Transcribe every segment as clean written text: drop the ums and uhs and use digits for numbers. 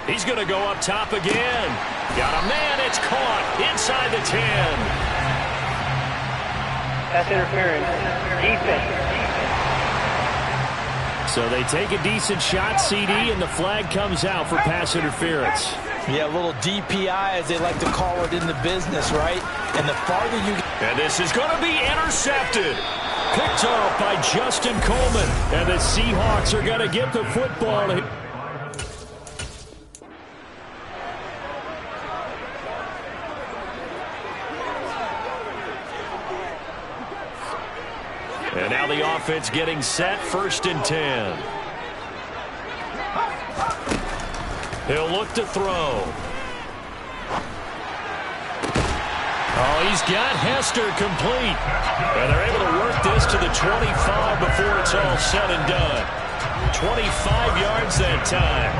He's going to go up top again. Got a man. It's caught inside the 10. That's interference. Defense. So they take a decent shot, CD, and the flag comes out for pass interference. Yeah, a little DPI, as they like to call it in the business, right? And the farther you get... And this is going to be intercepted. Picked off by Justin Coleman. And the Seahawks are going to get the football. And now the offense getting set, 1st and 10. He'll look to throw. Oh, he's got Hester complete. And they're able to work this to the 25 before it's all said and done. 25 yards that time.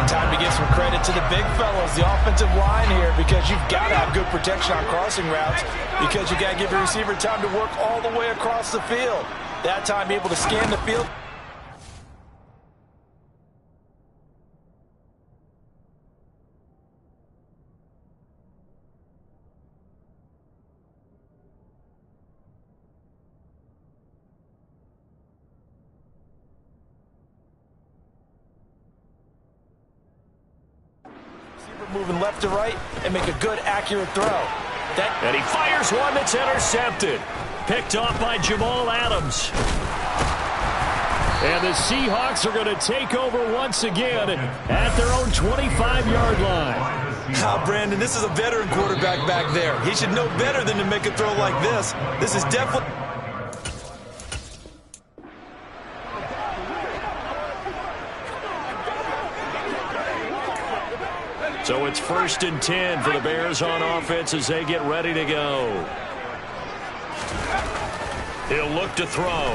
Time to give some credit to the big fellas, the offensive line here, because you've got to have good protection on crossing routes, because you got to give your receiver time to work all the way across the field. That time able to scan the field. Moving left to right and make a good, accurate throw. And he fires one that's intercepted. Picked off by Jamal Adams. And the Seahawks are going to take over once again at their own 25-yard line. Now, Brandon, this is a veteran quarterback back there. He should know better than to make a throw like this. This is definitely... So it's 1st and 10 for the Bears on offense as they get ready to go. He'll look to throw.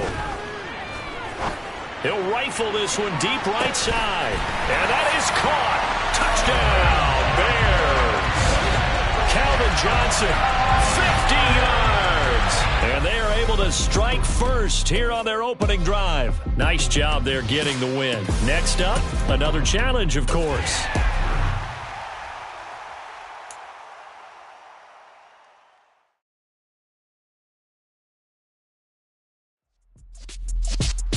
He'll rifle this one deep right side. And that is caught. Touchdown, Bears. Calvin Johnson, 50 yards. And they are able to strike first here on their opening drive. Nice job there getting the win. Next up, another challenge, of course.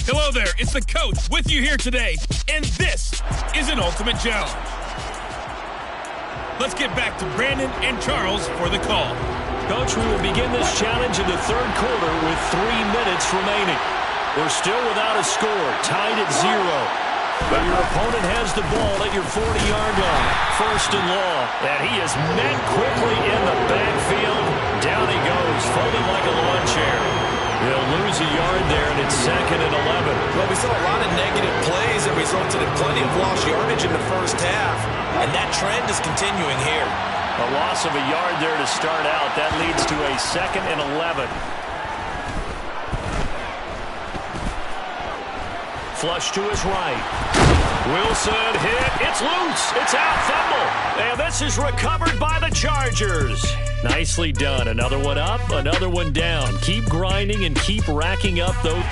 Hello there, it's the coach with you here today, and this is an ultimate challenge. Let's get back to Brandon and Charles for the call. Coach, we will begin this challenge in the 3rd quarter with 3 minutes remaining. We're still without a score, tied at 0. But your opponent has the ball at your 40-yard line, 1st and long. And he is met quickly in the backfield. Down he goes, folding like a lawn chair. He'll lose a yard there, and it's 2nd and 11. Well, we saw a lot of negative plays that resulted in plenty of lost yardage in the first half, and that trend is continuing here. A loss of a yard there to start out. That leads to a 2nd and 11. Flush to his right. Wilson hit. It's loose. It's out. Fumble. And this is recovered by the Chargers. Nicely done. Another one up, another one down. Keep grinding and keep racking up those.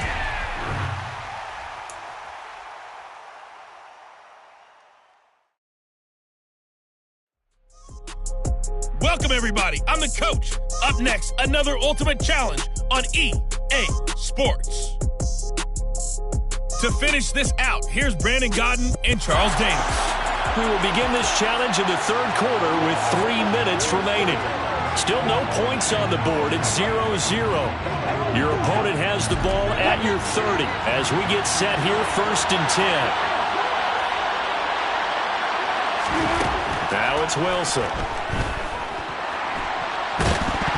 Welcome, everybody. I'm the coach. Up next, another ultimate challenge on EA Sports. To finish this out, here's Brandon Godden and Charles Davis. We will begin this challenge in the 3rd quarter with 3 minutes remaining. Still no points on the board. It's 0-0. Your opponent has the ball at your 30 as we get set here, 1st and 10. Now it's Wilson.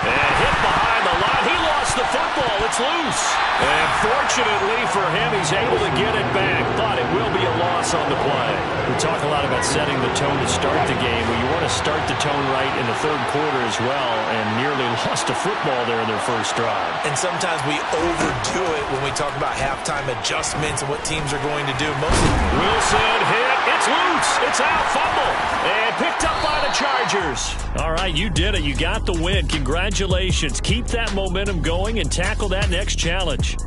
And hit behind the line. He lost the football. It's loose. And fortunately for him, he's able to get it back, but it will be a loss on the play. We talk a lot about setting the tone to start the game. Well, you want to start the tone right in the 3rd quarter as well, and nearly lost a football there in their first drive. And sometimes we overdo it when we talk about halftime adjustments and what teams are going to do. Wilson hit. It's loose. It's out. Fumble. And picked up by the Chargers. All right, you did it. You got the win. Congratulations. Keep that momentum going and tackle that next challenge.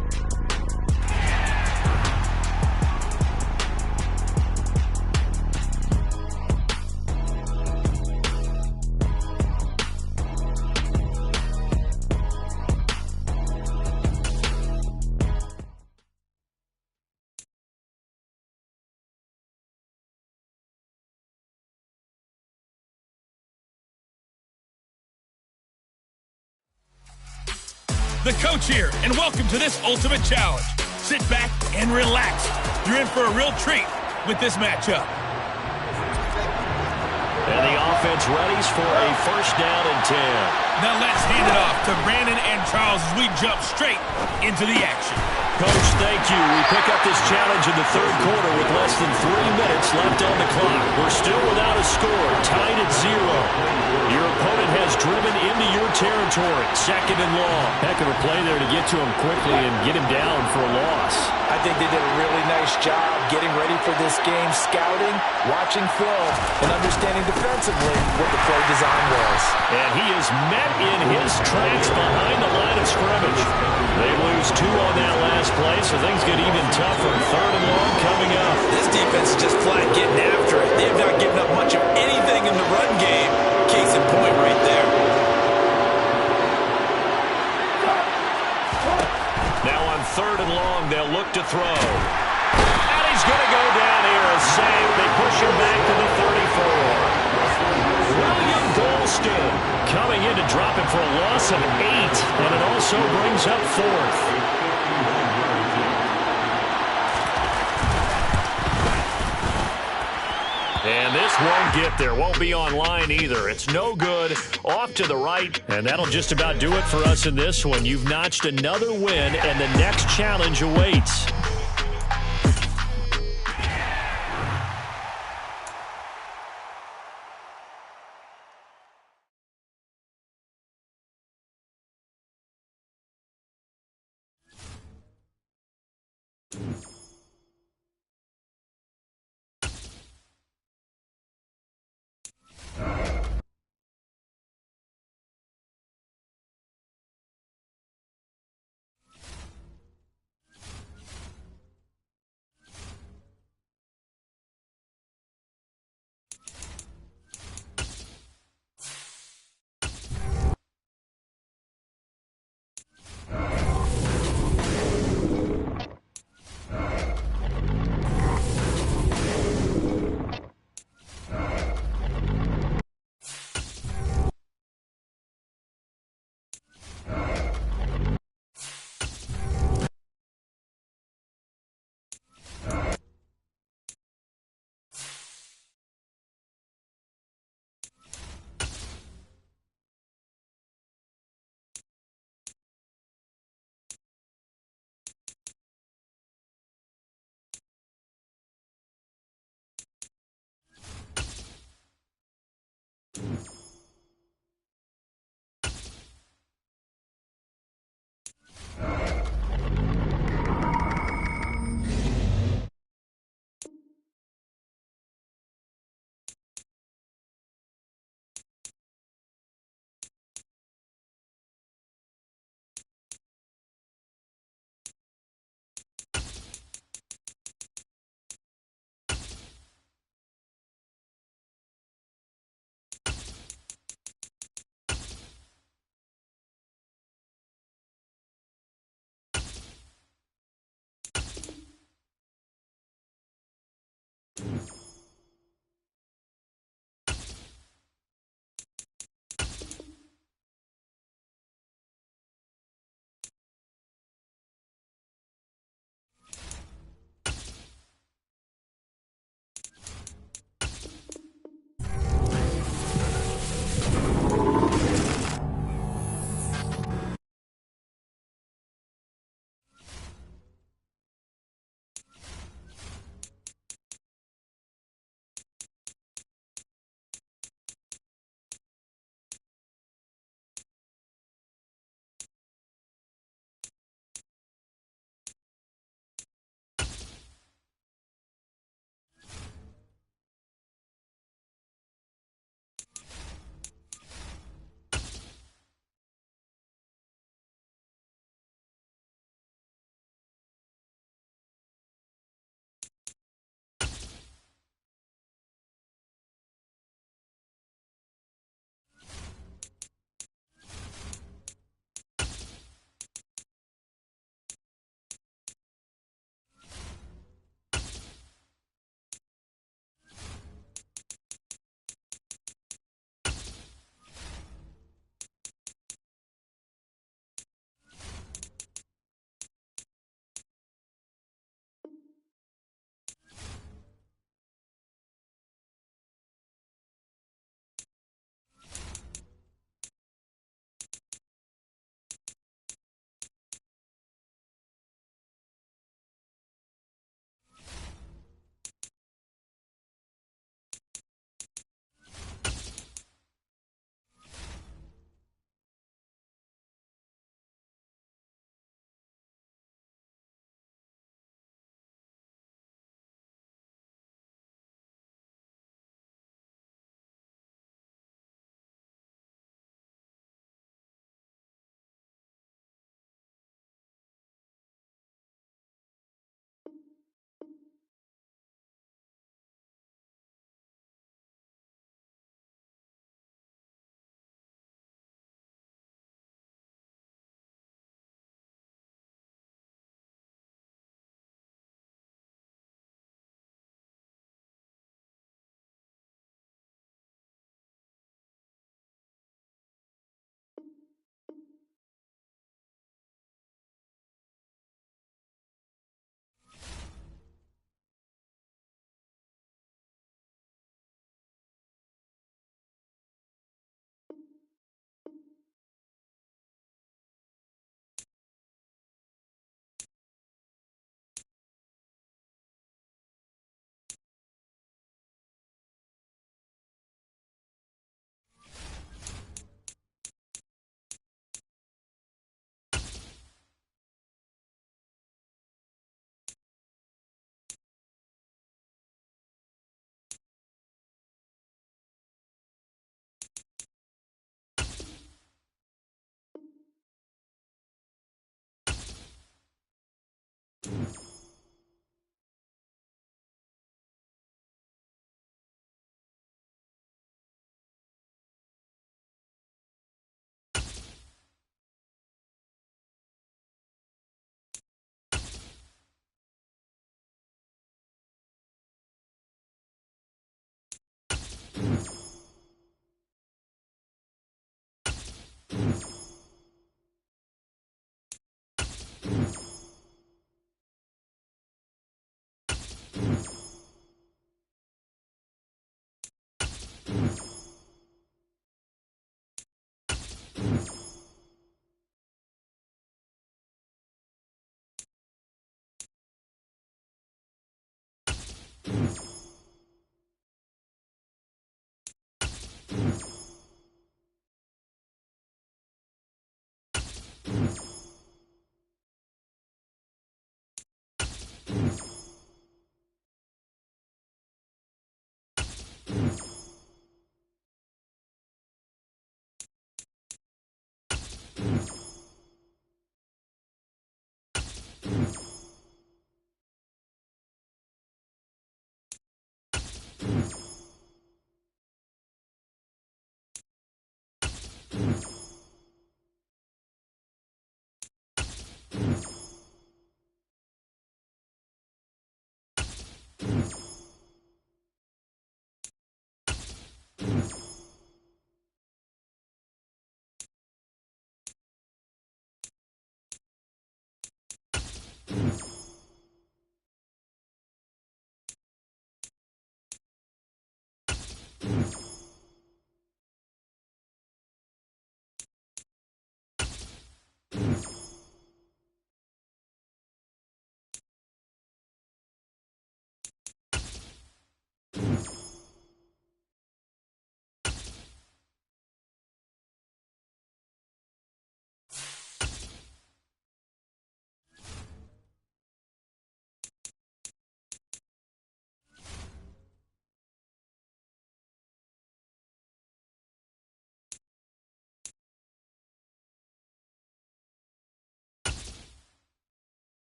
the coach here, and welcome to this Ultimate Challenge. Sit back and relax. You're in for a real treat with this matchup. And the offense readies for a first down and 10. Now let's hand it off to Brandon and Charles as we jump straight into the action. Coach, thank you. We pick up this challenge in the third quarter with less than 3 minutes left on the clock. We're still without a score, tied at 0. Your opponent has driven into your territory, second and long. Heck of a play there to get to him quickly and get him down for a loss. I think they did a really nice job getting ready for this game, scouting, watching film, and understanding defensively what the play design was. And he is met in his tracks behind the line of scrimmage. They lose 2 on that last play, so things get even tougher. Third and long coming up. This defense is just flat getting after it. They have not given up much of anything in the run game. Case in point right there. Now on third and long, they'll look to throw. And he's going to go down here. A save. They push him back to the 34. William Golston coming in to drop it for a loss of 8. And it also brings up 4th. And this won't get there. Won't be online either. It's no good. Off to the right. And that'll just about do it for us in this one. You've notched another win, and the next challenge awaits.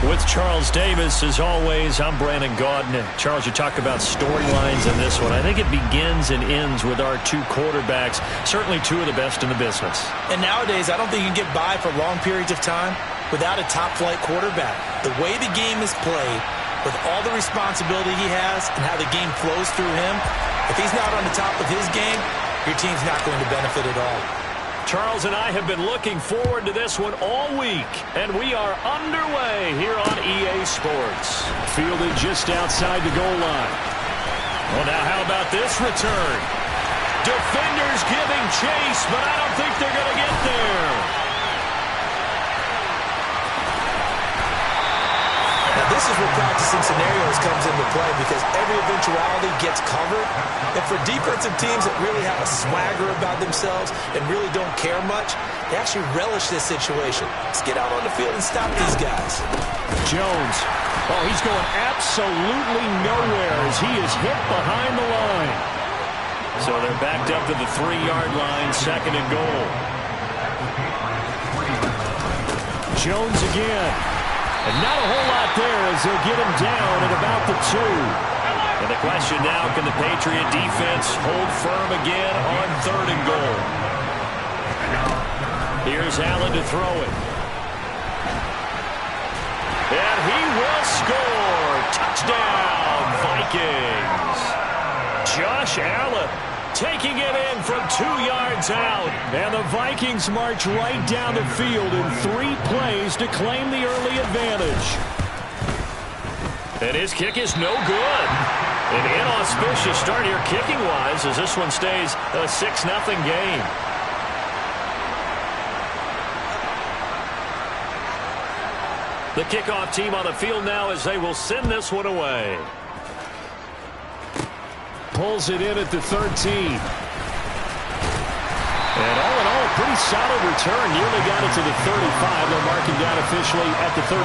With Charles Davis, as always, I'm Brandon Gaudin. Charles, you talk about storylines in this one. I think it begins and ends with our two quarterbacks, certainly two of the best in the business. And nowadays, I don't think you can get by for long periods of time without a top-flight quarterback. The way the game is played, with all the responsibility he has and how the game flows through him, if he's not on the top of his game, your team's not going to benefit at all. Charles and I have been looking forward to this one all week, and we are underway here on EA Sports. Fielded just outside the goal line. Well, now how about this return? Defenders giving chase, but I don't think they're going to get there. Now, this is where practicing scenarios comes into play because every eventuality gets covered. And for defensive teams that really have a swagger about themselves and really don't care much, they actually relish this situation. Let's get out on the field and stop these guys. Jones. Oh, he's going absolutely nowhere as he is hit behind the line. So they're backed up to the 3-yard line, second and goal. Jones again. And not a whole lot there as they'll get him down at about the 2. And the question now, can the Patriot defense hold firm again on third and goal? Here's Allen to throw it. And he will score. Touchdown, Vikings. Josh Allen taking it in from 2 yards out. And the Vikings march right down the field in 3 plays to claim the early advantage. And his kick is no good. An inauspicious start here kicking-wise as this one stays a 6-0 game. The kickoff team on the field now as they will send this one away. Pulls it in at the 13. And all in all, a pretty solid return. Nearly got it to the 35. They'll mark him down officially at the 34.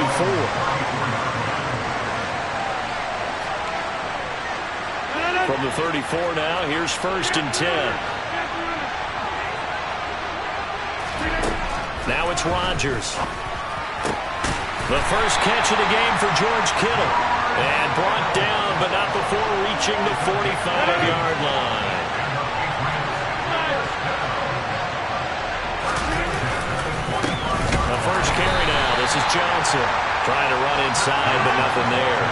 From the 34 now, here's 1st and 10. Now it's Rodgers. The first catch of the game for George Kittle. And brought down, but not before reaching the 45-yard line. This is Johnson trying to run inside, but nothing there.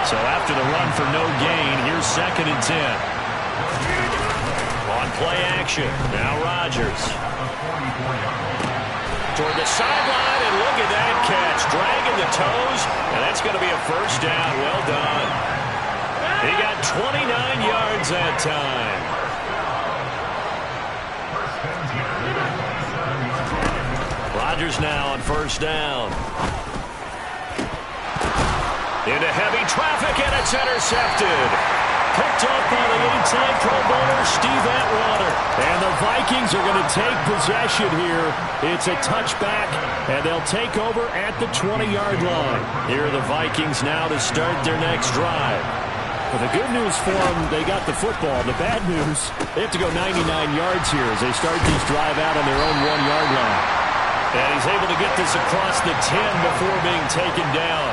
So after the run for no gain, here's 2nd and 10. On play action, now Rodgers. Toward the sideline, and look at that catch. Dragging the toes, and that's going to be a first down. Well done. He got 29 yards that time. Rodgers now on first down. Into heavy traffic, and it's intercepted. Picked up by the 8-time Pro Bowler Steve Atwater. And the Vikings are going to take possession here. It's a touchback, and they'll take over at the 20-yard line. Here are the Vikings now to start their next drive. Well, the good news for them, they got the football. The bad news, they have to go 99 yards here as they start this drive out on their own 1-yard line. And he's able to get this across the 10 before being taken down.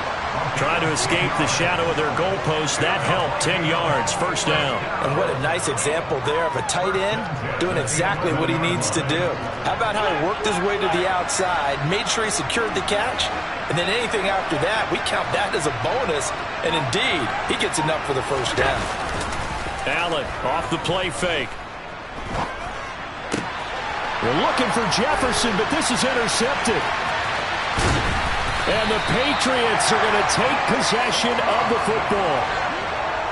Trying to escape the shadow of their goalpost. That helped. 10 yards, first down. And what a nice example there of a tight end doing exactly what he needs to do. How about how he worked his way to the outside, made sure he secured the catch, and then anything after that, we count that as a bonus. And indeed, he gets enough for the first down. Allen off the play fake. They're looking for Jefferson, but this is intercepted. And the Patriots are going to take possession of the football.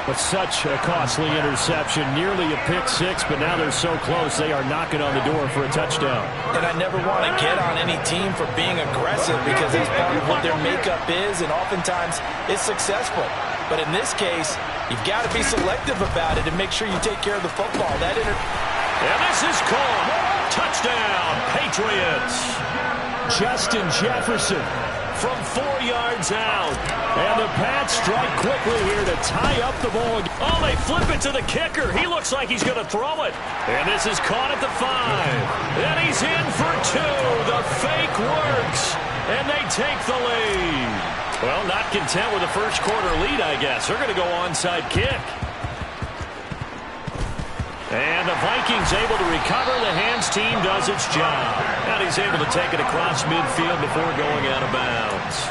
But such a costly interception, nearly a pick-6, but now they're so close they are knocking on the door for a touchdown. And I never want to get on any team for being aggressive because that's part of what their makeup is, and oftentimes it's successful. But in this case, you've got to be selective about it and make sure you take care of the football. And this is called touchdown, Patriots. Justin Jefferson from 4 yards out. And the Pats strike quickly here to tie up the ball. Oh, they flip it to the kicker. He looks like he's going to throw it. And this is caught at the 5. Then he's in for 2. The fake works. And they take the lead. Well, not content with the first quarter lead, I guess. They're going to go onside kick. And the Vikings able to recover. The hands team does its job. And he's able to take it across midfield before going out of bounds.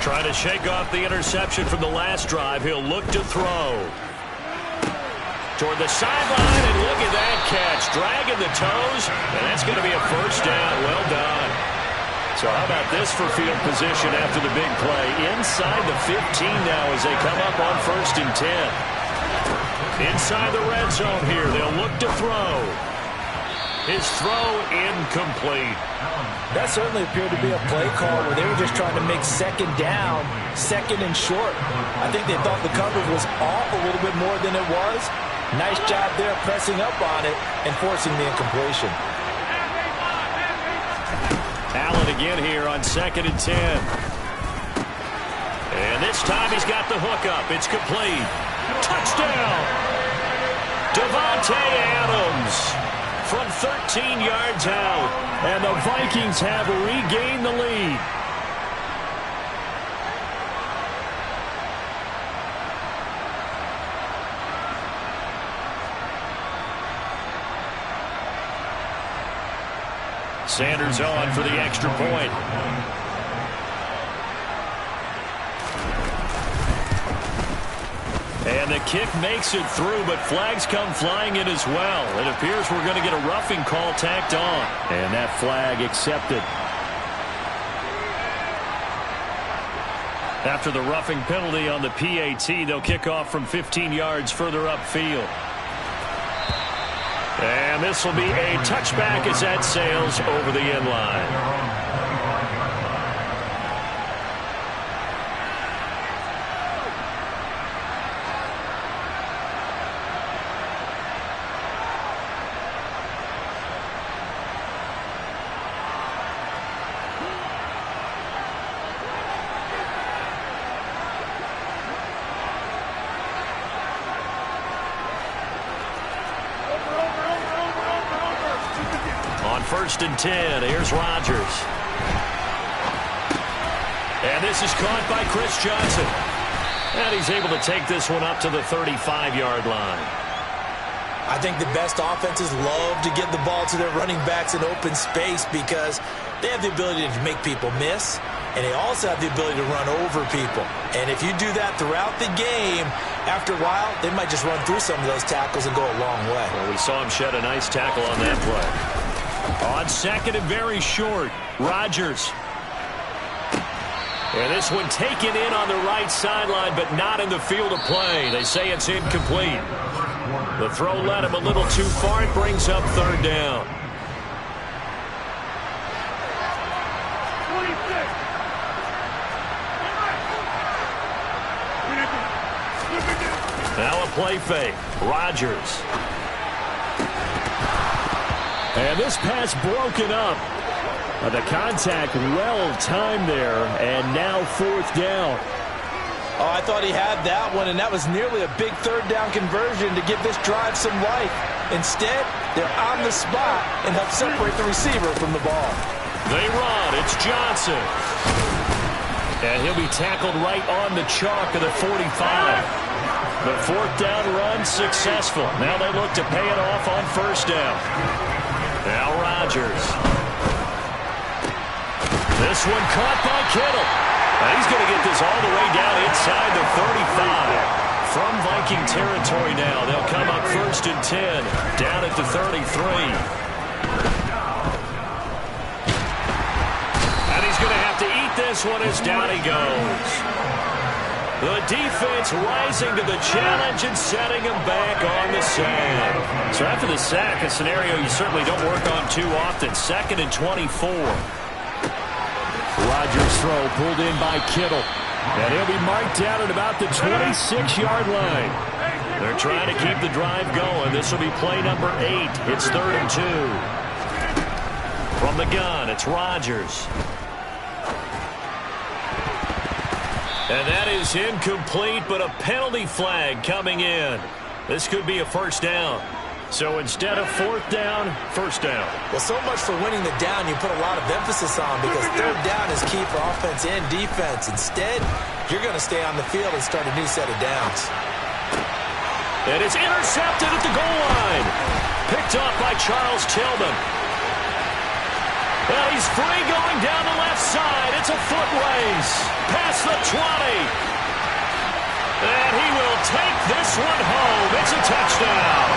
Trying to shake off the interception from the last drive. He'll look to throw. Toward the sideline, and look at that catch. Dragging the toes, and that's going to be a first down. Well done. So how about this for field position after the big play? Inside the 15 now as they come up on 1st and 10. Inside the red zone here. They'll look to throw. His throw incomplete. That certainly appeared to be a play call where they were just trying to make second down, 2nd and short. I think they thought the coverage was off a little bit more than it was. Nice job there pressing up on it and forcing the incompletion. Allen again here on 2nd and 10. And this time he's got the hook up. It's complete. Touchdown! Davante Adams from 13 yards out. And the Vikings have regained the lead. Sanders on for the extra point. And the kick makes it through, but flags come flying in as well. It appears we're going to get a roughing call tacked on. And that flag accepted. After the roughing penalty on the PAT, they'll kick off from 15 yards further upfield. And this will be a touchback as that sails over the end line. On 1st and 10, here's Rodgers. And this is caught by Chris Johnson. And he's able to take this one up to the 35-yard line. I think the best offenses love to get the ball to their running backs in open space because they have the ability to make people miss, and they also have the ability to run over people. And if you do that throughout the game, after a while, they might just run through some of those tackles and go a long way. Well, we saw him shed a nice tackle on that play. On second and very short, Rodgers. And this one taken in on the right sideline, but not in the field of play. They say it's incomplete. The throw led him a little too far. It brings up third down. Now a play fake. Rodgers. And this pass broken up. The contact well timed there, and now fourth down. Oh, I thought he had that one, and that was nearly a big third down conversion to give this drive some life. Instead, they're on the spot and help separate the receiver from the ball. They run. It's Johnson. And he'll be tackled right on the chalk of the 45. The fourth down run successful. Now they look to pay it off on first down. Now Rodgers. This one caught by Kittle. And he's going to get this all the way down inside the 35. From Viking territory now, they'll come up first and 10, down at the 33. And he's going to have to eat this one as down he goes. The defense rising to the challenge and setting him back on the sand. So after the sack, a scenario you certainly don't work on too often. Second and 24. Rodgers' throw pulled in by Kittle. And he'll be marked down at about the 26-yard line. They're trying to keep the drive going. This will be play number 8. It's third and 2. From the gun, it's Rodgers. And that is incomplete, but a penalty flag coming in. This could be a first down. So instead of fourth down, first down. Well, so much for winning the down you put a lot of emphasis on because third down is key for offense and defense. Instead, you're going to stay on the field and start a new set of downs. And it's intercepted at the goal line. Picked up by Charles Tillman. And he's free going down the left side. It's a foot race. Past the 20. And he will take this one home. It's a touchdown.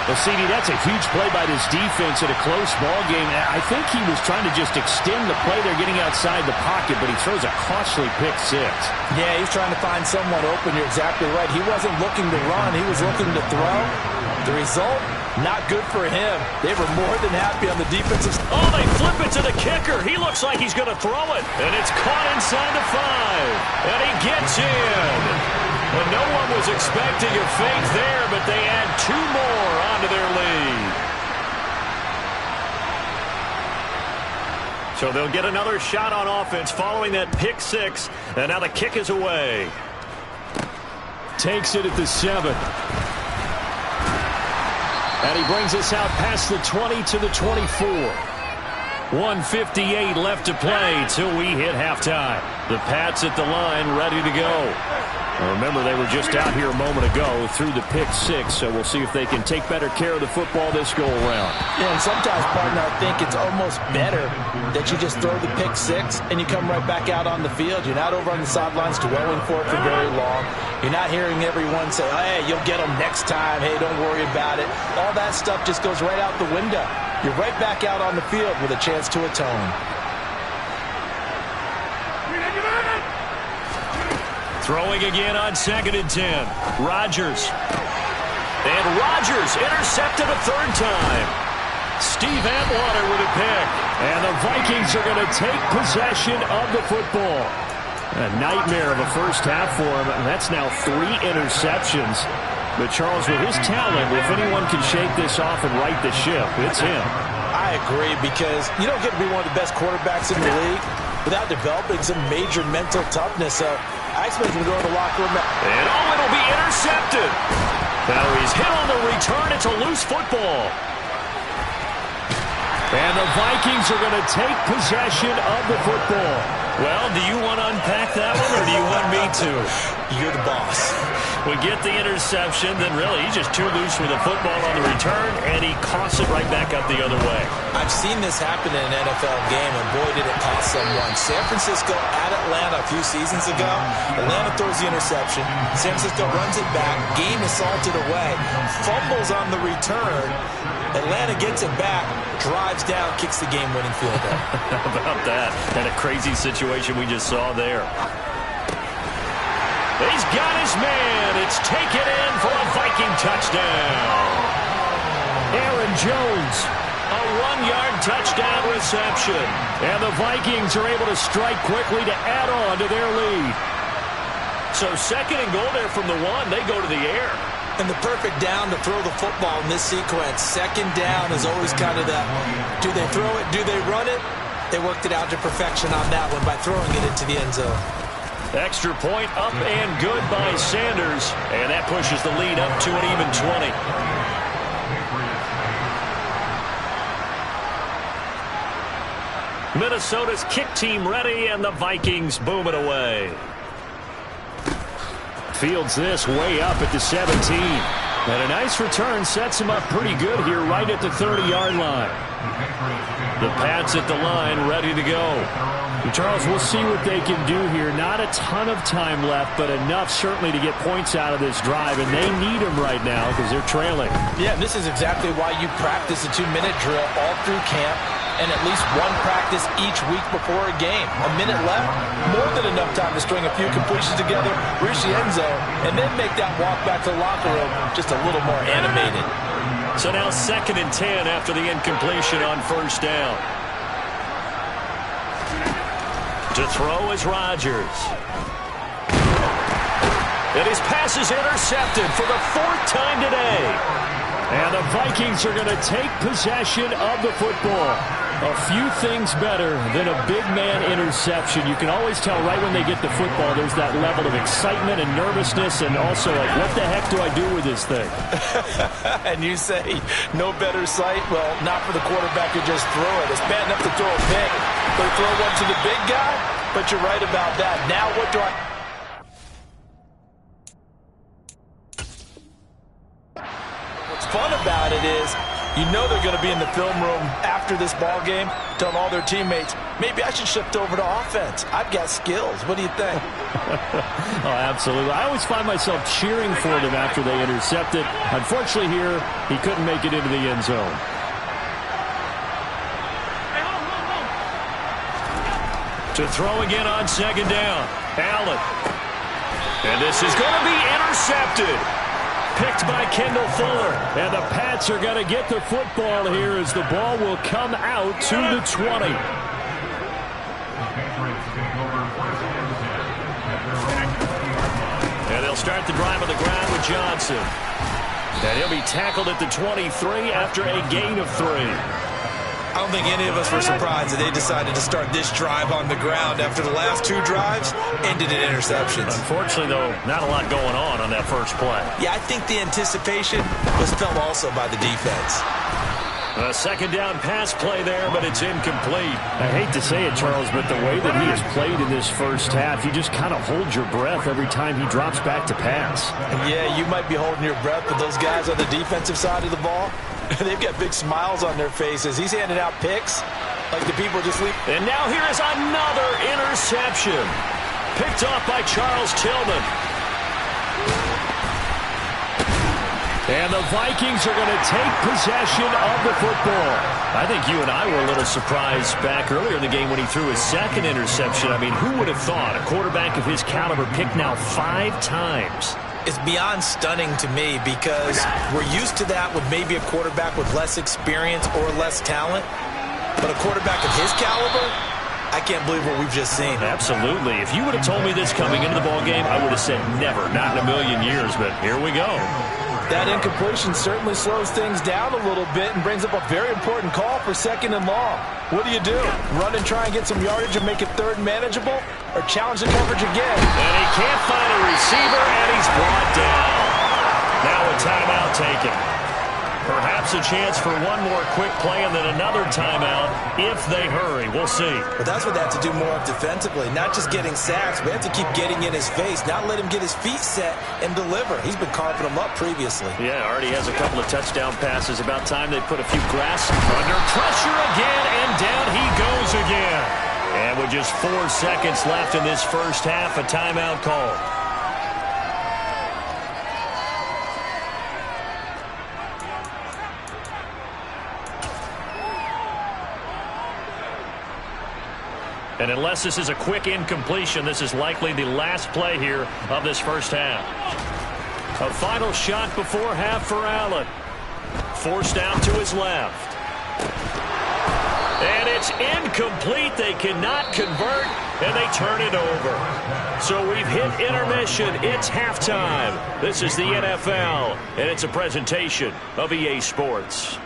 Well, CD, that's a huge play by this defense in a close ball game. I think he was trying to just extend the play. They're getting outside the pocket, but he throws a costly pick six. Yeah, he's trying to find someone open. You're exactly right. He wasn't looking to run. He was looking to throw. The result, not good for him. They were more than happy on the defensive side. Oh, they flip it to the kicker. He looks like he's going to throw it. And it's caught inside the 5. And he gets in. And no one was expecting a fake there, but they add 2 more onto their lead. So they'll get another shot on offense following that pick 6. And now the kick is away. Takes it at the 7. And he brings us out past the 20 to the 24. 1:58 left to play till we hit halftime. The Pats at the line, ready to go. Well, remember, they were just out here a moment ago through the pick 6, so we'll see if they can take better care of the football this go-around. Yeah, and sometimes, partner, I think it's almost better that you just throw the pick 6 and you come right back out on the field. You're not over on the sidelines dwelling for it for very long. You're not hearing everyone say, hey, you'll get them next time. Hey, don't worry about it. All that stuff just goes right out the window. You're right back out on the field with a chance to atone. Throwing again on second and 10. Rodgers. And Rodgers intercepted a third time. Steve Atwater with a pick. And the Vikings are going to take possession of the football. A nightmare of a first half for him. And that's now 3 interceptions. But Charles, with his talent, if anyone can shake this off and right the ship, it's him. I agree, because you don't get to be one of the best quarterbacks in the league without developing some major mental toughness. I expect him to go to the locker room. And it'll be intercepted. Now he's hit on the return. It's a loose football. And the Vikings are going to take possession of the football. Well, do you want to unpack that one, or do you want me to? You're the boss. We get the interception, then really he's just too loose with the football on the return, and he coughs it right back up the other way. I've seen this happen in an NFL game, and boy, did it cost someone. San Francisco at Atlanta a few seasons ago. Atlanta throws the interception. San Francisco runs it back. Game is salted away. Fumbles on the return. Atlanta gets it back, drives down, kicks the game-winning field goal. How about that? And a crazy situation we just saw there. He's got his man. It's taken in for a Viking touchdown. Aaron Jones, a 1-yard touchdown reception. And the Vikings are able to strike quickly to add on to their lead. So second and goal there from the 1. They go to the air. And the perfect down to throw the football in this sequence. Second down is always kind of that. Do they throw it? Do they run it? They worked it out to perfection on that one by throwing it into the end zone. Extra point up and good by Sanders. And that pushes the lead up to an even 20. Minnesota's kick team ready, and the Vikings boom it away. Fields this way up at the 17. And a nice return sets him up pretty good here right at the 30-yard line. The Pats at the line ready to go. Charles, we'll see what they can do here. Not a ton of time left, but enough certainly to get points out of this drive, and they need them right now because they're trailing. Yeah, and this is exactly why you practice a 2-minute drill all through camp and at least one practice each week before a game. A minute left, more than enough time to string a few completions together, reach the end zone, and then make that walk back to the locker room just a little more animated. So now 2nd and 10 after the incompletion on first down. To throw is Rodgers. And his pass is intercepted for the 4th time today. And the Vikings are going to take possession of the football. A few things better than a big man interception. You can always tell right when they get the football, there's that level of excitement and nervousness, and also like, what the heck do I do with this thing? And you say, no better sight? Well, not for the quarterback who just threw it. It's bad enough to throw a pick, but throw one to the big guy? But you're right about that. Now what do I... What's fun about it is, you know they're going to be in the film room after this ball game, telling all their teammates, maybe I should shift over to offense. I've got skills. What do you think? Oh, absolutely. I always find myself cheering for them after they intercept it. Unfortunately here, he couldn't make it into the end zone. To throw again on 2nd down. Allen. And this is going to be intercepted. Picked by Kendall Fuller. And the Pats are going to get the football here as the ball will come out to the 20. And they'll start the drive on the ground with Johnson. And he'll be tackled at the 23 after a gain of 3. I don't think any of us were surprised that they decided to start this drive on the ground after the last 2 drives ended in interceptions. Unfortunately, though, not a lot going on that first play. Yeah, I think the anticipation was felt also by the defense. A 2nd down pass play there, but it's incomplete. I hate to say it, Charles, but the way that he has played in this first half, you just kind of hold your breath every time he drops back to pass. Yeah, you might be holding your breath, but those guys on the defensive side of the ball, they've got big smiles on their faces. He's handing out picks like the people just leave. And now here is another interception. Picked off by Charles Tillman. And the Vikings are going to take possession of the football. I think you and I were a little surprised back earlier in the game when he threw his 2nd interception. I mean, who would have thought a quarterback of his caliber picked now 5 times? It's beyond stunning to me because we're used to that with maybe a quarterback with less experience or less talent. But a quarterback of his caliber, I can't believe what we've just seen. Absolutely. If you would have told me this coming into the ballgame, I would have said never, not in a million years, but here we go. That incompletion certainly slows things down a little bit and brings up a very important call for 2nd and long. What do? Run and try and get some yardage and make it 3rd manageable, or challenge the coverage again? And he can't find a receiver, and he's brought down. Now a timeout taken. Perhaps a chance for one more quick play and then another timeout if they hurry. We'll see. But that's what they have to do more of defensively, not just getting sacks. We have to keep getting in his face, not let him get his feet set and deliver. He's been carving them up previously. Yeah, already has a couple of touchdown passes. About time they put a few grass under pressure again, and down he goes again. And with just 4 seconds left in this first half, a timeout call. And unless this is a quick incompletion, this is likely the last play here of this first half. A final shot before half for Allen. Forced out to his left. And it's incomplete. They cannot convert, and they turn it over. So we've hit intermission. It's halftime. This is the NFL, and it's a presentation of EA Sports.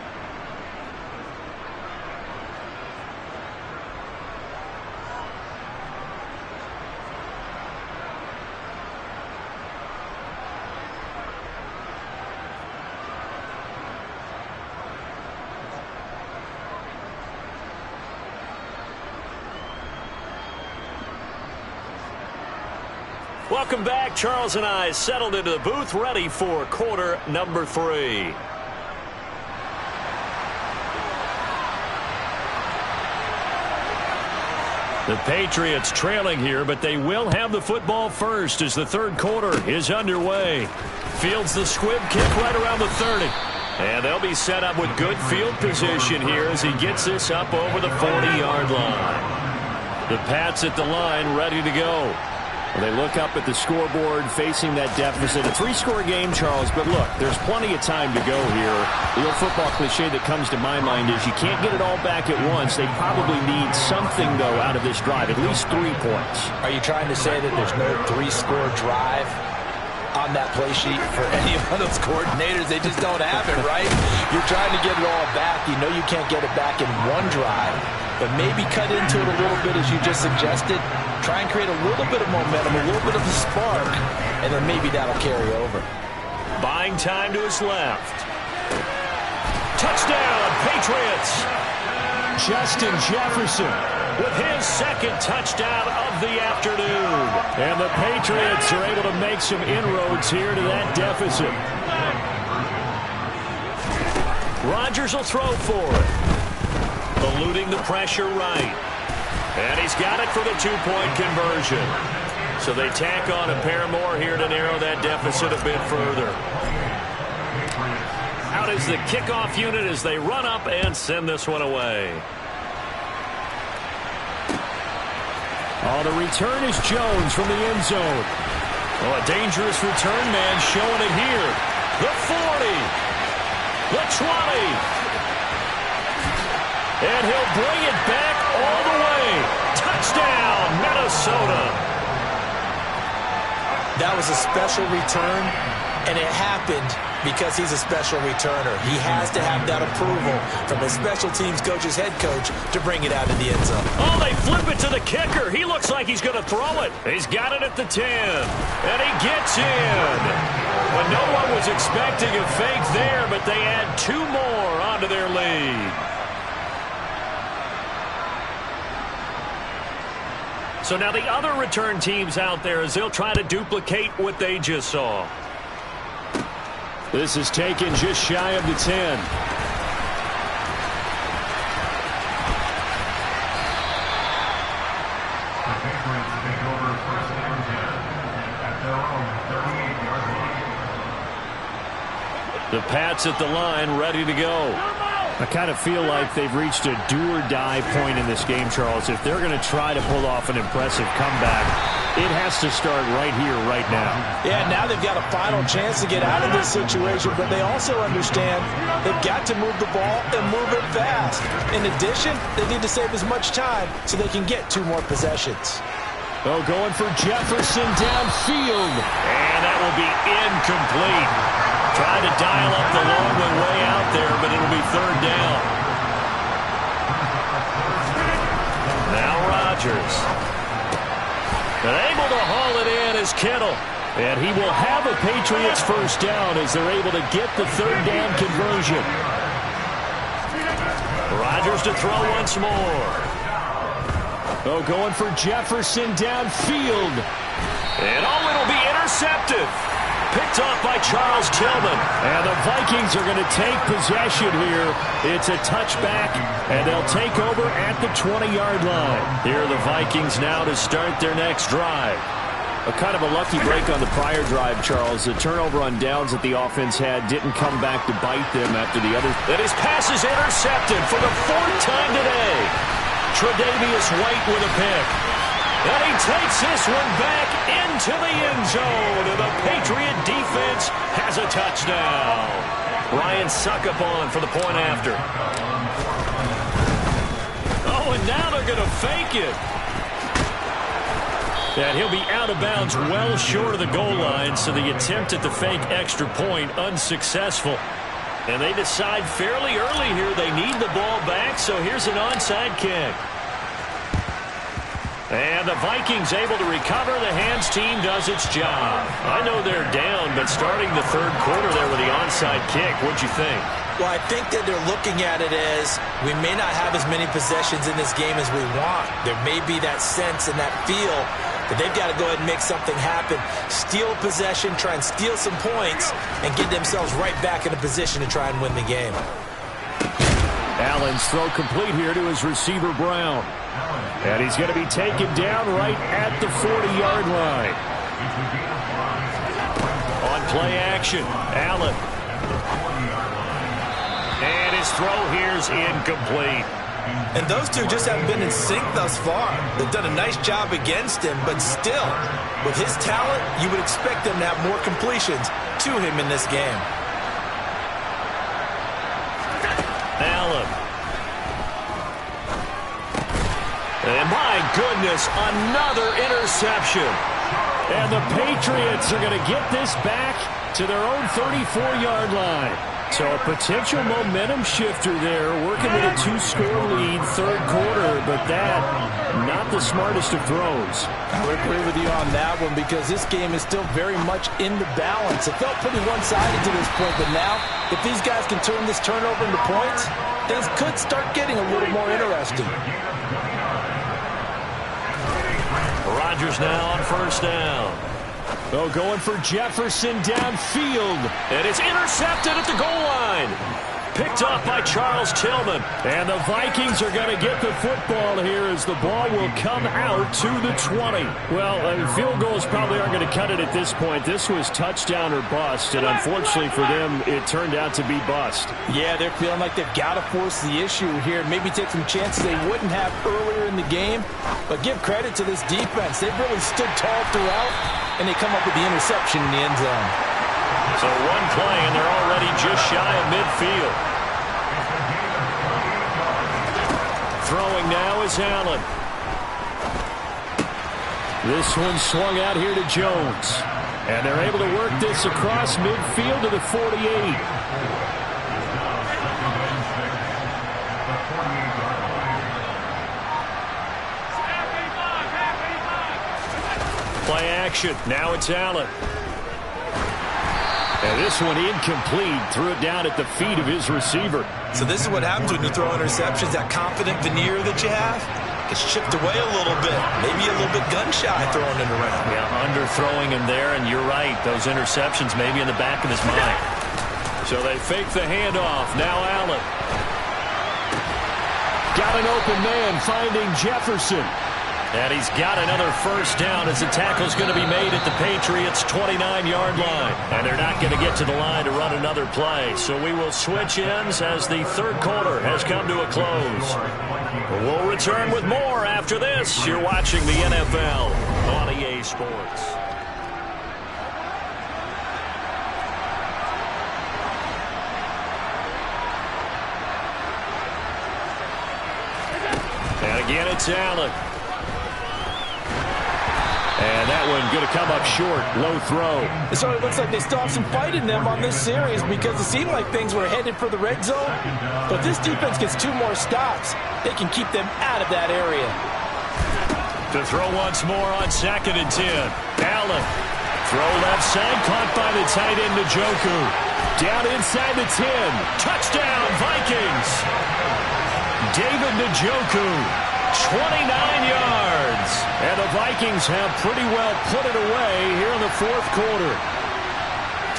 Welcome back. Charles and I settled into the booth, ready for quarter number 3. The Patriots trailing here, but they will have the football first as the third quarter is underway. Fields the squib kick right around the 30. And they'll be set up with good field position here as he gets this up over the 40-yard line. The Pats at the line, ready to go. Well, they look up at the scoreboard facing that deficit. A 3-score game, Charles, but look, there's plenty of time to go here. The old football cliche that comes to my mind is you can't get it all back at once. They probably need something, though, out of this drive, at least 3 points. Are you trying to say that there's no 3-score drive on that play sheet for any of those coordinators? They just don't have it, right? You're trying to get it all back. You know you can't get it back in one drive, but maybe cut into it a little bit as you just suggested. Try and create a little bit of momentum, a little bit of a spark, and then maybe that'll carry over. Buying time to his left. Touchdown, Patriots! Justin Jefferson with his second touchdown of the afternoon. And the Patriots are able to make some inroads here to that deficit. Rodgers will throw for it. Eluding the pressure right. And he's got it for the 2-point conversion. So they tack on a pair more here to narrow that deficit a bit further. Out is the kickoff unit as they run up and send this one away. Oh, the return is Jones from the end zone. Oh, a dangerous return man showing it here. The 40. The 20. And he'll bring it back all the way. Touchdown, Minnesota. That was a special return, and it happened because he's a special returner. He has to have that approval from his special teams coach's head coach to bring it out of the end zone. Oh, they flip it to the kicker. He looks like he's going to throw it. He's got it at the 10, and he gets in. But no one was expecting a fake there, but they add 2 more onto their lead. So now the other return teams out there as they'll try to duplicate what they just saw. This is taken just shy of the 10. The Pats at the line, ready to go. I kind of feel like they've reached a do-or-die point in this game, Charles. If they're going to try to pull off an impressive comeback, it has to start right here, right now. Yeah, now they've got a final chance to get out of this situation, but they also understand they've got to move the ball and move it fast. In addition, they need to save as much time so they can get 2 more possessions. Oh, going for Jefferson downfield. And that will be incomplete. Tried to dial up the long one way out there, but it'll be 3rd down. Now Rodgers. And able to haul it in is Kittle. And he will have a Patriots first down as they're able to get the third down conversion. Rodgers to throw once more. Oh, going for Jefferson downfield. And it'll be intercepted. Picked off by Charles Tillman. And the Vikings are going to take possession here. It's a touchback, and they'll take over at the 20-yard line. Here are the Vikings now to start their next drive. A kind of a lucky break on the prior drive, Charles. The turnover on downs that the offense had didn't come back to bite them after the other. And his pass is intercepted for the fourth time today. Tre'Davious White with a pick. And he takes this one back into the end zone. And the Patriot defense has a touchdown. Ryan Succopon for the point after. Oh, and now they're going to fake it. And he'll be out of bounds well short of the goal line, so the attempt at the fake extra point unsuccessful. And they decide fairly early here they need the ball back, so here's an onside kick. And the Vikings able to recover. The hands team does its job. I know they're down, but starting the third quarter there with the onside kick, what'd you think? Well, I think that they're looking at it as we may not have as many possessions in this game as we want. There may be that sense and that feel that they've got to go ahead and make something happen. Steal a possession, try and steal some points, and get themselves right back in a position to try and win the game. Allen's throw complete here to his receiver, Brown. And he's going to be taken down right at the 40-yard line. On play action, Allen. And his throw here's incomplete. And those two just haven't been in sync thus far. They've done a nice job against him, but still, with his talent, you would expect them to have more completions to him in this game. Allen. And my goodness, another interception. And the Patriots are going to get this back to their own 34-yard line. So a potential momentum shifter there, working with a 2-score lead, third quarter, but that, not the smartest of throws. I would agree with you on that one because this game is still very much in the balance. It felt pretty one-sided to this point, but now, if these guys can turn this turnover into points, things could start getting a little more interesting. Rodgers now on first down. Oh, going for Jefferson downfield. And it's intercepted at the goal line. Picked off by Charles Tillman. And the Vikings are going to get the football here as the ball will come out to the 20. Well, field goals probably aren't going to cut it at this point. This was touchdown or bust, and unfortunately for them, it turned out to be bust. Yeah, they're feeling like they've got to force the issue here. Maybe take some chances they wouldn't have earlier in the game. But give credit to this defense. They've really stood tall throughout, and they come up with the interception in the end zone. So one play, and they're already just shy of midfield. Throwing now is Allen. This one swung out here to Jones. And they're able to work this across midfield to the 48. Play action. Now it's Allen. And this one incomplete. Threw it down at the feet of his receiver. So this is what happens when you throw interceptions. That confident veneer that you have gets chipped away a little bit. Maybe a little bit gun-shy throwing it around. Yeah, underthrowing him there, and you're right. Those interceptions maybe in the back of his mind. So they fake the handoff. Now Allen. Got an open man finding Jefferson. And he's got another first down as the tackle's going to be made at the Patriots' 29-yard line. And they're not going to get to the line to run another play. So we will switch ends as the third quarter has come to a close. We'll return with more after this. You're watching the NFL on EA Sports. And again, it's Allen. And that one going to come up short. Low throw. It sort of looks like they still have some fight in them on this series because it seemed like things were headed for the red zone. But this defense gets 2 more stops. They can keep them out of that area. To throw once more on 2nd and 10. Allen Throw left side, caught by the tight end, Njoku. Down inside the 10. Touchdown, Vikings. David Njoku, 29 yards. And the Vikings have pretty well put it away here in the fourth quarter.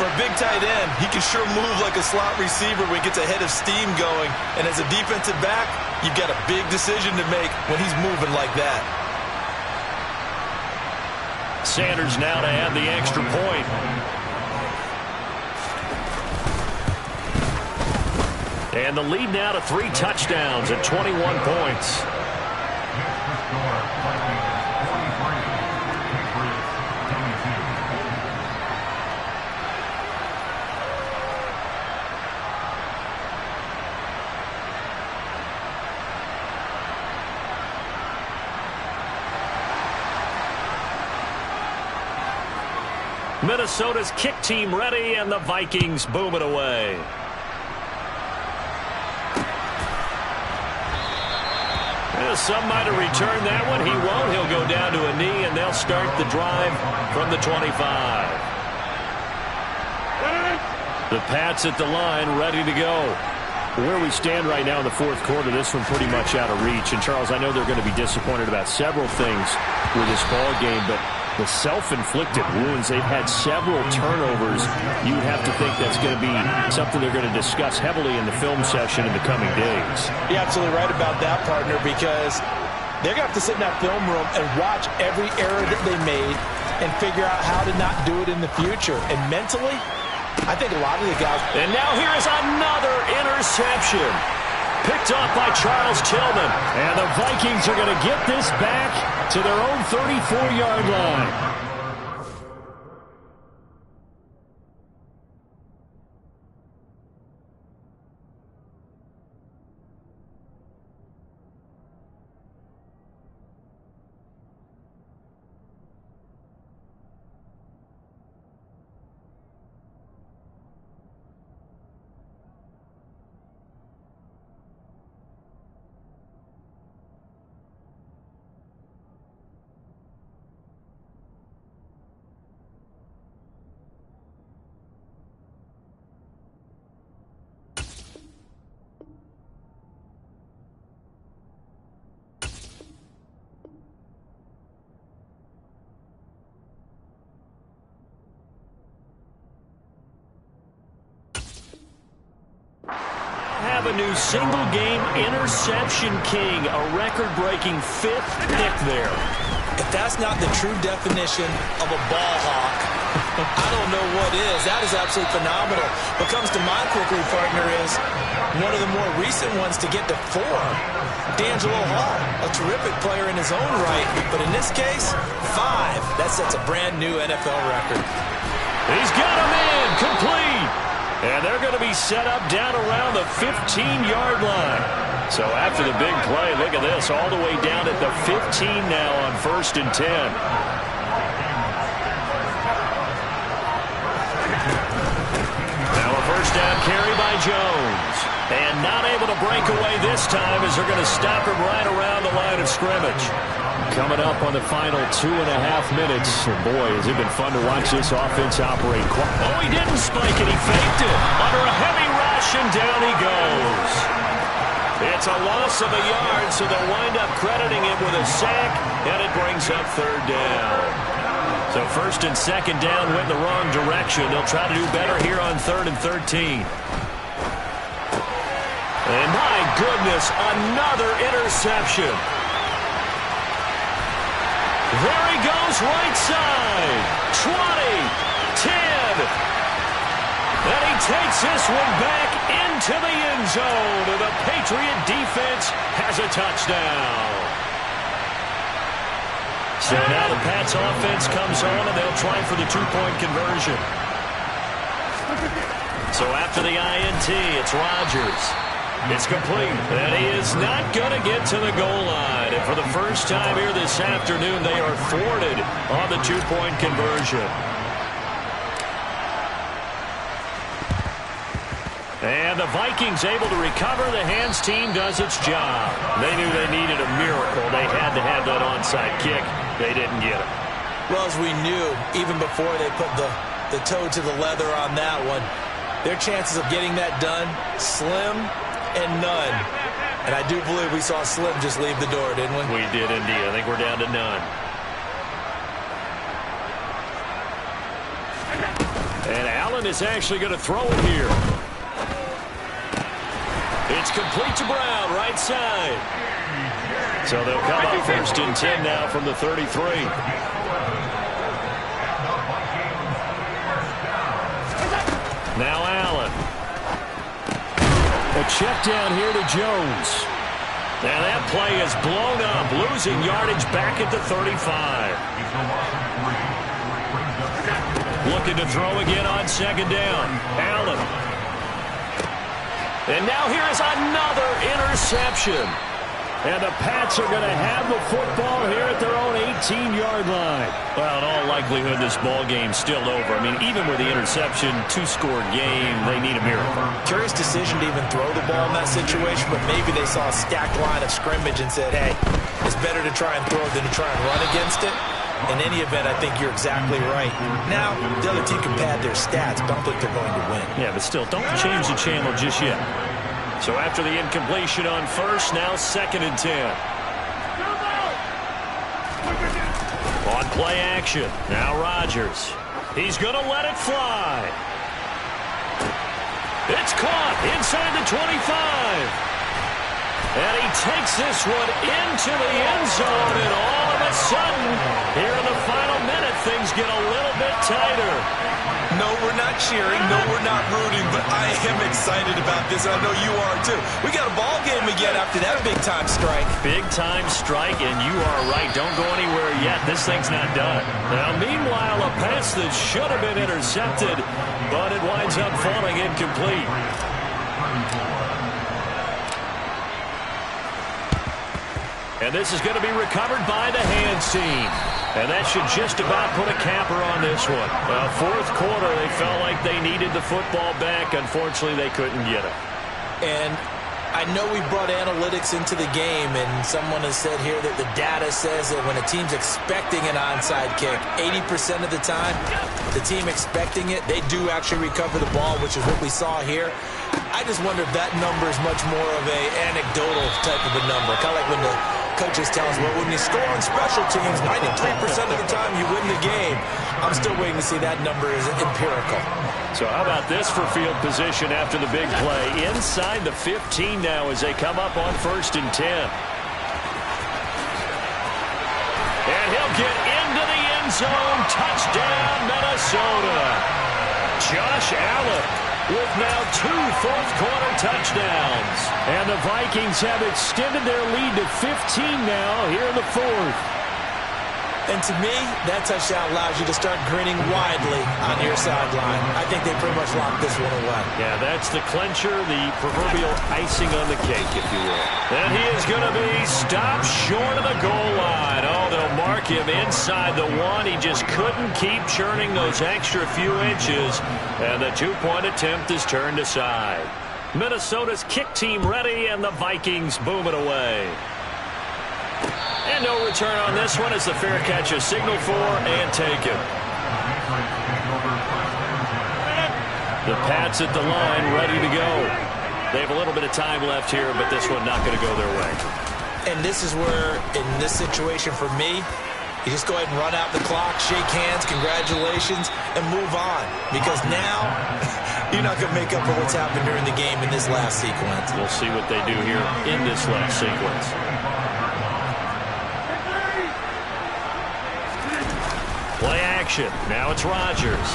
For a big tight end, he can sure move like a slot receiver when he gets a head of steam going. And as a defensive back, you've got a big decision to make when he's moving like that. Sanders now to add the extra point. And the lead now to 3 touchdowns at 21 points. Minnesota's kick team ready, and the Vikings boom it away. Some might have returned that one. He won't. He'll go down to a knee, and they'll start the drive from the 25. The Pats at the line, ready to go. Where we stand right now in the fourth quarter, this one pretty much out of reach. And, Charles, I know they're going to be disappointed about several things with this ball game, but the self-inflicted wounds, they've had several turnovers. You would have to think that's going to be something they're going to discuss heavily in the film session in the coming days. You're absolutely right about that, partner, because they're going to have to sit in that film room and watch every error that they made and figure out how to not do it in the future. And mentally, I think a lot of the guys... And now here is another interception. Picked off by Charles Tillman. And the Vikings are going to get this back to their own 34-yard line. Have a new single-game interception king, a record-breaking 5th pick there. If that's not the true definition of a ball hawk, I don't know what is. That is absolutely phenomenal. What comes to mind quickly, partner, is one of the more recent ones to get to 4. D'Angelo Hall, a terrific player in his own right, but in this case, 5. That sets a brand-new NFL record. He's got him in, complete. And they're going to be set up down around the 15-yard line. So after the big play, look at this, all the way down at the 15 now on 1st and 10. Now a first down carry by Jones. And not able to break away this time as they're going to stop him right around the line of scrimmage. Coming up on the final 2.5 minutes. And boy, has it been fun to watch this offense operate. Oh, he didn't spike it. He faked it. Under a heavy rush, and down he goes. It's a loss of a yard, so they'll wind up crediting him with a sack, and it brings up 3rd down. So 1st and 2nd down went in the wrong direction. They'll try to do better here on 3rd and 13. And my goodness, another interception. There he goes, right side. 20, 10. And he takes this one back into the end zone. And the Patriot defense has a touchdown. So now the Pats offense comes on, and they'll try for the 2-point conversion. So after the INT, it's Rodgers. It's complete, and he is not going to get to the goal line. And for the first time here this afternoon, they are thwarted on the 2-point conversion. And the Vikings able to recover. The hands team does its job. They knew they needed a miracle. They had to have that onside kick. They didn't get it. Well, as we knew, even before they put the toe to the leather on that one, their chances of getting that done, slim and none. And I do believe we saw Slim just leave the door, didn't we? We did indeed. I think we're down to none. And Allen is actually going to throw it here. It's complete to Brown, right side. So they'll come up 1st and 10 now from the 33. Now Allen. A check down here to Jones. Now that play is blown up, losing yardage back at the 35. Looking to throw again on 2nd down. Allen. And now here is another interception. And the Pats are going to have the football here at their own 18-yard line. Well, in all likelihood, this ball game's still over. I mean, even with the interception, 2-score game, they need a miracle. Curious decision to even throw the ball in that situation, but maybe they saw a stacked line of scrimmage and said, hey, it's better to try and throw than to try and run against it. In any event, I think you're exactly right. Now, the other team can pad their stats, but I don't think they're going to win. Yeah, but still, don't change the channel just yet. So after the incompletion on 1st, now 2nd and 10. On play action, now Rodgers. He's going to let it fly. It's caught inside the 25. And he takes this one into the end zone, and all of a sudden, here in the final minute, things get a little bit tighter. No, we're not cheering. No, we're not rooting, but I am excited about this, and I know you are too. We got a ball game again after that big-time strike. Big-time strike, and you are right. Don't go anywhere yet. This thing's not done. Now, meanwhile, a pass that should have been intercepted, but it winds up falling incomplete. And this is going to be recovered by the hands team. And that should just about put a capper on this one. 4th quarter, they felt like they needed the football back. Unfortunately, they couldn't get it. And I know we brought analytics into the game, and someone has said here that the data says that when a team's expecting an onside kick, 80% of the time, the team expecting it, they do actually recover the ball, which is what we saw here. I just wonder if that number is much more of a anecdotal type of a number, kind of like when the coaches tell us, well, when you score on special teams, 93% of the time you win the game. I'm still waiting to see that number is empirical. So how about this for field position after the big play? Inside the 15 now as they come up on 1st and 10. And he'll get into the end zone. Touchdown, Minnesota. Josh Allen with now 2 fourth-quarter touchdowns. And the Vikings have extended their lead to 15 now here in the 4th. And to me, that touchdown allows you to start grinning widely on your sideline. I think they pretty much locked this one away. Yeah, that's the clincher, the proverbial icing on the cake, if you will. And he is going to be stopped short of the goal line. Oh, they'll mark him inside the 1. He just couldn't keep churning those extra few inches. And the 2-point attempt is turned aside. Minnesota's kick team ready, and the Vikings boom it away. And no return on this one as the fair catch is signaled for and taken. The Pats at the line ready to go. They have a little bit of time left here, but this one not going to go their way. And this is where, in this situation for me, you just go ahead and run out the clock, shake hands, congratulations, and move on. Because now, you're not going to make up for what's happened during the game in this last sequence. We'll see what they do here in this last sequence. Play action. Now it's Rodgers.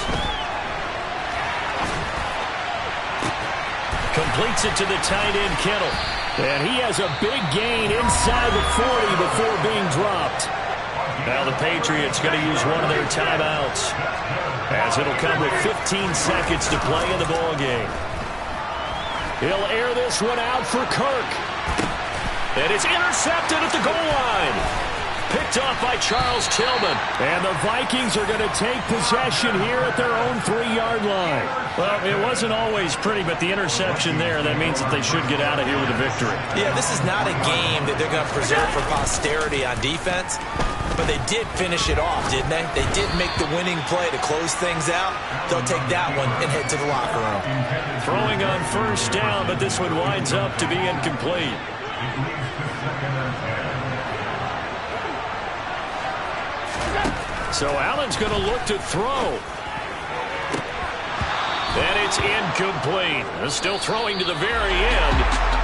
Completes it to the tight end, Kittle. And he has a big gain inside the 40 before being dropped. Now the Patriots going to use one of their timeouts, as it'll come with 15 seconds to play in the ball game. He'll air this one out for Kirk. And it's intercepted at the goal line. Picked off by Charles Tillman. And the Vikings are going to take possession here at their own 3-yard line. Well, it wasn't always pretty, but the interception there, that means that they should get out of here with a victory. Yeah, this is not a game that they're going to preserve for posterity on defense. but they did finish it off, didn't they? They did make the winning play to close things out. They'll take that one and head to the locker room. Throwing on first down, but this one winds up to be incomplete. So Allen's going to look to throw. And it's incomplete. Still throwing to the very end,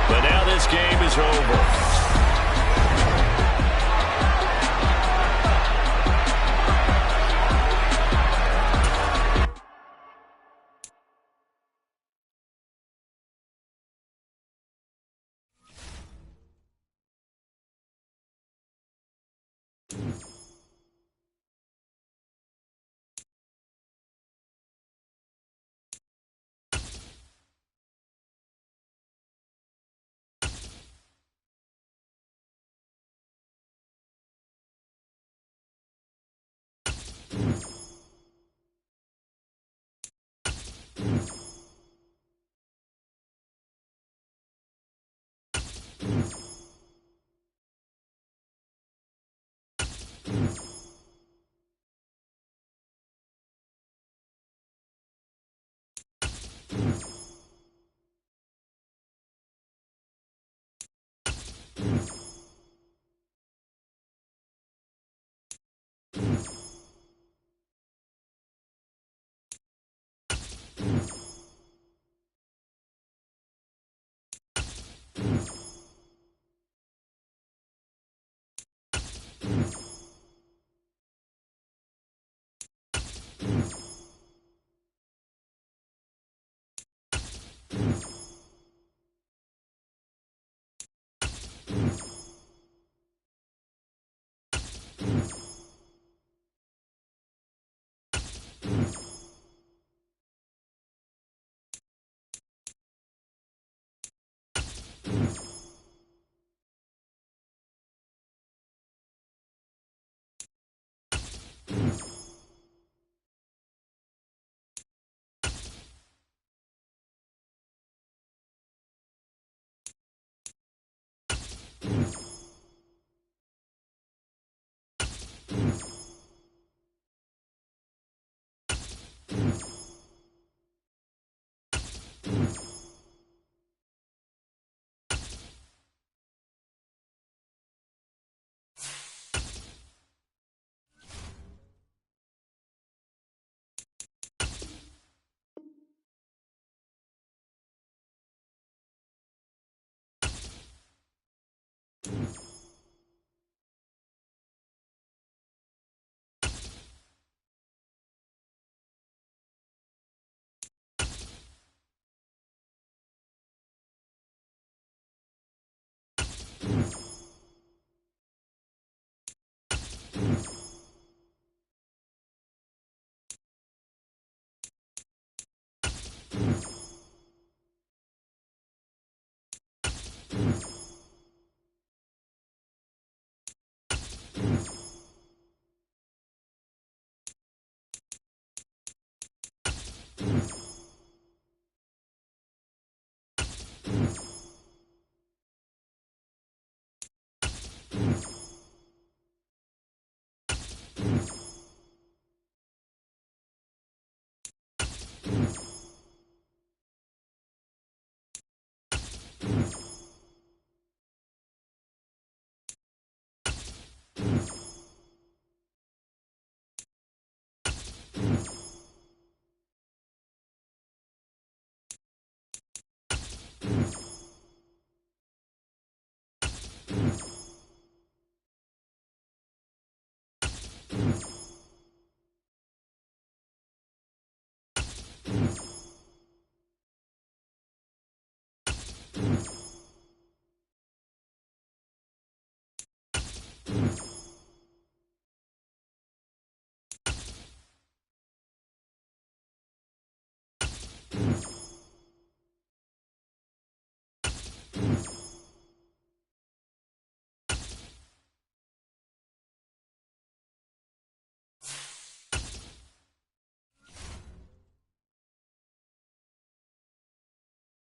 but now this game is over.